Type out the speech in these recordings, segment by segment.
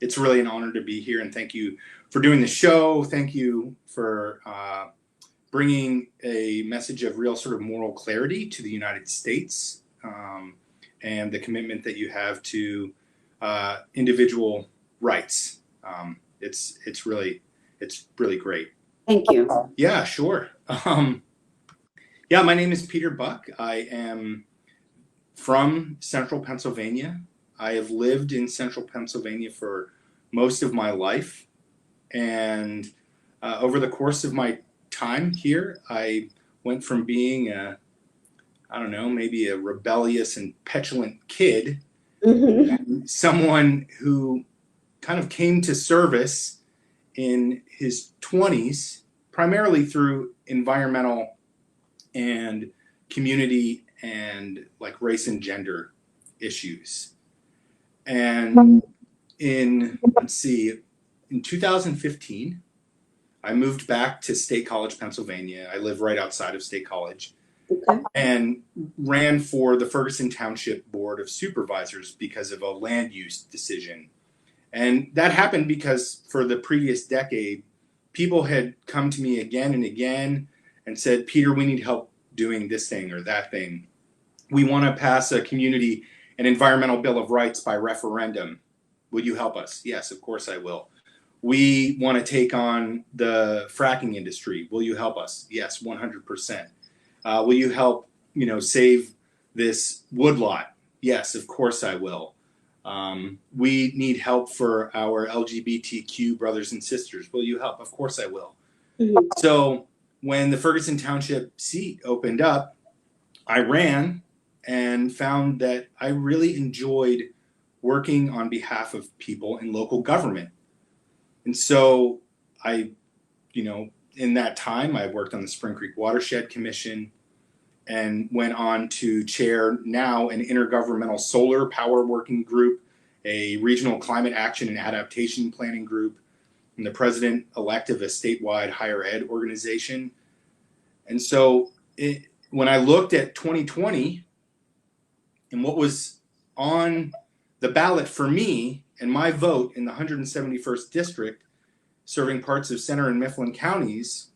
It's really an honor to be here, and thank you for doing the show. Thank you for bringing a message of real sort of moral clarity to the United States, and the commitment that you have to individual rights. It's really great. Thank you. Yeah, sure. Yeah, my name is Peter Buck. I am from Central Pennsylvania. I have lived in Central Pennsylvania for most of my life, and over the course of my time here, I went from being maybe a rebellious and petulant kid, someone who kind of came to service in his 20s, primarily through environmental and community and like race and gender issues. And in 2015, I moved back to State College, Pennsylvania. I live right outside of State College. Okay. And ran for the Ferguson Township Board of Supervisors because of a land use decision. And that happened because for the previous decade, people had come to me again and again and said, Peter, we need help doing this thing or that thing. We want to pass a community and environmental bill of rights by referendum. Will you help us? Yes, of course I will. We want to take on the fracking industry. Will you help us? Yes, 100%. Will you help, save this woodlot? Yes, of course I will. We need help for our LGBTQ brothers and sisters. Will you help? Of course I will. Mm-hmm. So when the Ferguson Township seat opened up, I ran and found that I really enjoyed working on behalf of people in local government. And so in that time, I worked on the Spring Creek Watershed Commission and went on to chair now an intergovernmental solar power working group, a regional climate action and adaptation planning group, and the president-elect of a statewide higher ed organization. And so when I looked at 2020 and what was on the ballot for me and my vote in the 171st district, serving parts of Center and Mifflin counties,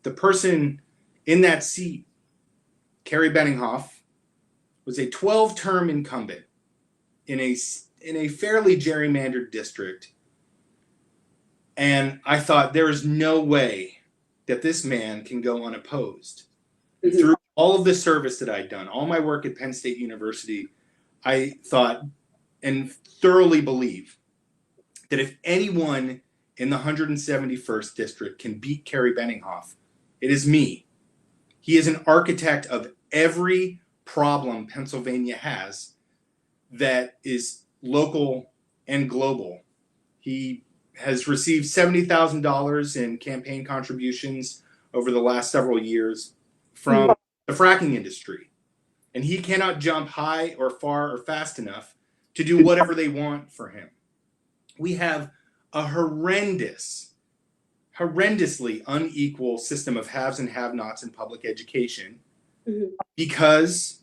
the person in that seat, Carrie Benninghoff, was a 12-term incumbent in a fairly gerrymandered district. And I thought there is no way that this man can go unopposed. Mm-hmm. Through all of the service that I'd done, all my work at Penn State University, I thought and thoroughly believe that if anyone in the 171st district can beat Carrie Benninghoff, it is me. He is an architect of every problem Pennsylvania has that is local and global. He has received $70,000 in campaign contributions over the last several years from the fracking industry. And he cannot jump high or far or fast enough to do whatever they want for him. We have a horrendously unequal system of haves and have-nots in public education, because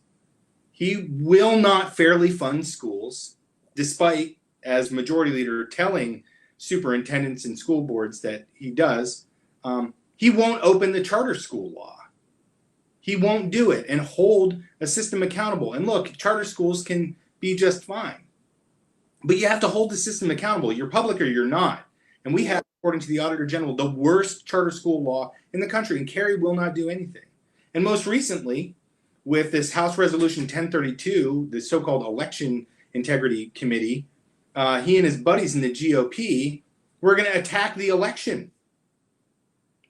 he will not fairly fund schools, despite, as majority leader, telling superintendents and school boards that he does. He won't open the charter school law. He won't do it and hold a system accountable. And look, charter schools can be just fine, but you have to hold the system accountable. You're public or you're not. And we have, according to the Auditor General, the worst charter school law in the country, and Carrie will not do anything. And most recently, with this House Resolution 1032, the so-called Election Integrity Committee, he and his buddies in the GOP were going to attack the election.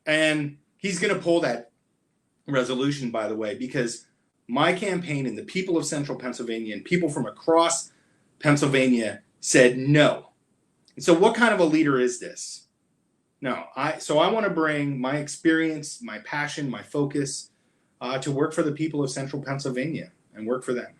And he's going to pull that resolution, by the way, because my campaign and the people of Central Pennsylvania and people from across Pennsylvania said no. And so what kind of a leader is this? No, I want to bring my experience, my passion, my focus to work for the people of Central Pennsylvania and work for them.